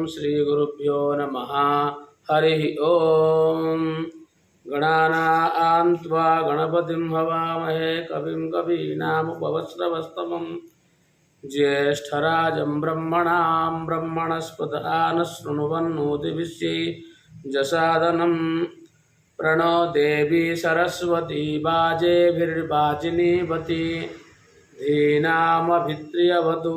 श्रीगुरुभ्यो नमः। हरि ओम। गणानां त्वा गणपतिं हवामहे कविं कवीनामुपवस्रवस्तमं ज्येष्ठराजं ब्रह्मणां ब्रह्मणस्पत आनशृण्वन्नोतिभिः जसादनं प्रणो देवी सरस्वती बाजेभिर्वाजिनीवती धीनामभित्रियवतु।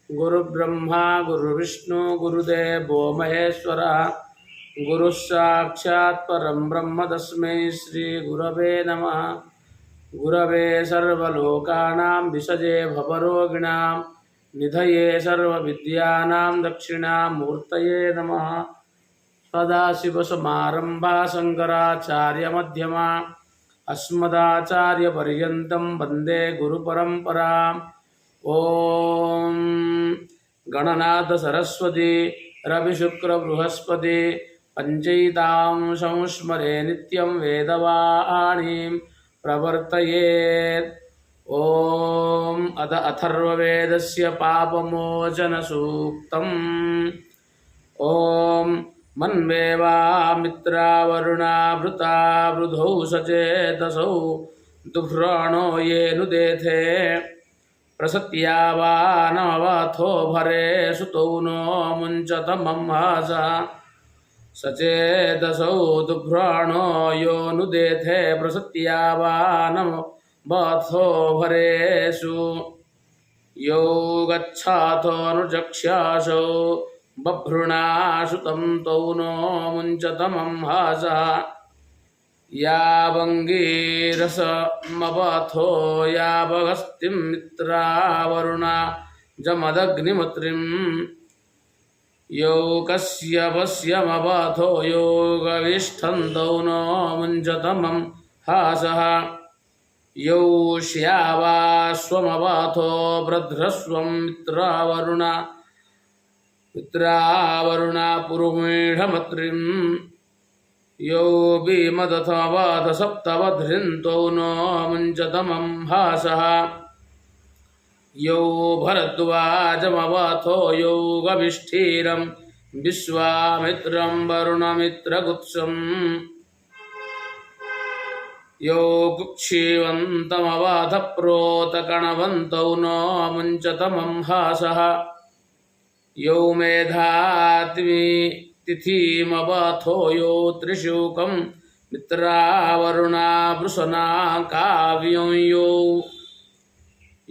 गुरुब्रह्मा गुरुविष्णु गुरुदेवो महेश्वरः गुरुः साक्षात् परं ब्रह्म तस्मै श्री गुरवे नमः। गुरवे सर्वलोकानां विषजे भवरोगिणां निधये सर्वविद्यानां दक्षिणामूर्तये नमः। सदाशिवसमारम्भा शङ्कराचार्यमध्यमा अस्मदाचार्यपर्यन्तं वन्दे गुरुपरम्पराम्। ओम गणनाथ सरस्वती रविशुक्र बृहस्पति पंचैतां संस्मरे नित्यं वेदवाणीं प्रवर्तयेत्। ओम अथ अथर्ववेदस्य पापमोचनसूक्तम्। ओम मन्वेवामित्रावरुणा वृता वृधौ सचेतसौ दुभ्राणो ये नुदेथे प्रसत्यावानवथो भरे सुतौ नो मुञ्चतमं हासा सचेतसौ दुभ्राणो यो नुदेथे प्रसत्यावानवथो भरेषु यो गच्छाथोऽनुचक्ष्यासौ बभ्रुणासुतं तौ नो मुञ्चतमं हासा यावङ्गीरसमवथो यावगस्तिं मित्रावरुणा जमदग्निमत्रिं यौकस्यवस्यमवथो योगविष्ठन्तौ नो मुञ्चतमं हासः यौ श्यावास्वमवथो भद्रस्वं मित्रावरुणा पुरुमीढमत्रिं यो भीमदथवाथ सप्तवध्रिन्तौ नो मुञ्चतमं हासः यो भरद्वाजमवथो योगविष्ठीरं विश्वामित्रं वरुणमित्रगुत्सं यो कुक्षीवन्तमवथ प्रोतकणवन्तौ नो मुञ्चतमं हासः यो मेधात्मी तिथिमवथो यो त्रिशूकं मित्रावरुणा वृषणा काव्यं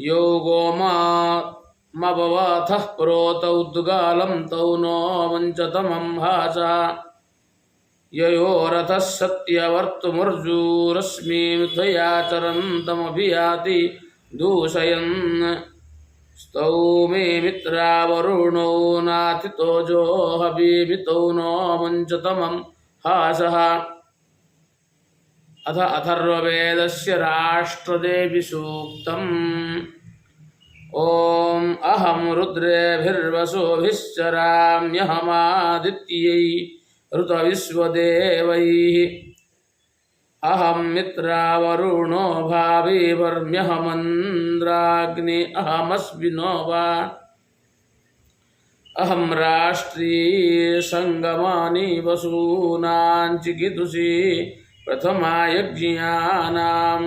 यो गोमवथः प्रोतौ दुगालं तौ नो मुञ्चतमं हासः ययो रथः सत्यवर्तुमर्जुरश्मिमिथयाचरन्तमभियाति दूषयन् स्तौमे मित्रावरुणो नाथितोजो हवीमितौ नो मुञ्चतमं हासः। अथ अथर्ववेदस्य राष्ट्रदेवी सूक्तम्। ॐ अहं रुद्रेभिर्वसुभिश्चराम्यहमादित्यै ऋतविश्वदेवैः अहं मित्रावरुणो भाविवर्म्यहमन्द्राग्नि अहमस्विनो वा अहं राष्ट्री संगमानि वसूनां चिकितुषी प्रथमा यज्ञानां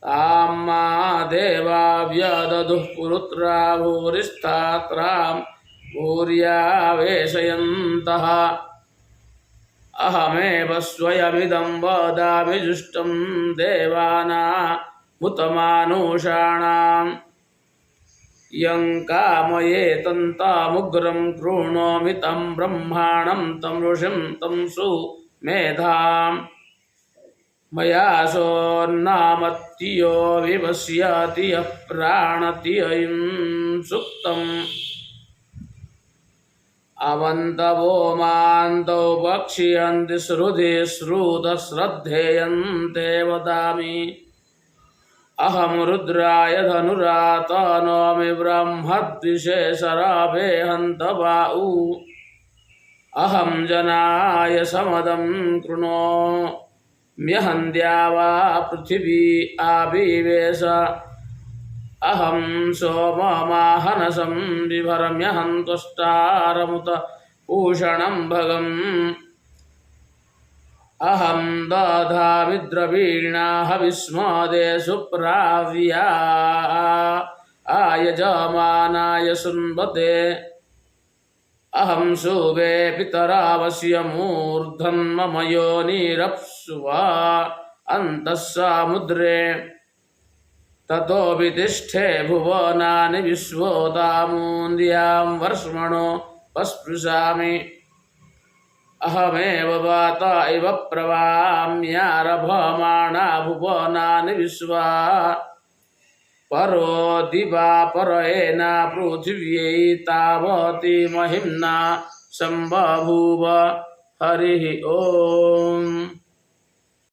तां मा देवा व्यदधुः पुरुत्रा भूरिस्तात्रां भूर्यावेशयन्तः अहमेव स्वयमिदं वदामि जुष्टं देवानामुतमानुषाणाम् यं कामयेतन्तामुग्रं कृणोमि तं ब्रह्माणं तं ऋषिं तं सुमेधाम् मया सोन्नामत्तियो विवस्याति यः प्राणतियं सुक्तम् अवन्तवो मान्तौ वक्ष्यन्ति श्रुति श्रुतश्रद्धेयन्ते वदामि अहं रुद्राय धनुराता नोमि ब्रह्मद्विषे शराभे हन्तवाउ अहं जनाय समदं कृणोम्यहं द्यावा पृथिवी आविवेश अहं सोममाहनसं बिभरम्यहं त्वष्टारमुत पूषणं भगम् अहं दधामि द्रवीणा हविस्मदे सुप्राव्या आयजमानाय सुन्वते अहं शुभे पितरावस्य मूर्धन्मम योनिरप्सुवा अन्तः समुद्रे ततो वितिष्ठे भुवनानि विश्वोदामून्द्यां वर्ष्मणो पस्पृशामि अहमेव वाता इव प्रवाम्यारभमाणा भुवनानि विश्वा परो दिवा परेना पृथिव्यै तावती महिम्ना सम्बभूव हरिः ओम्।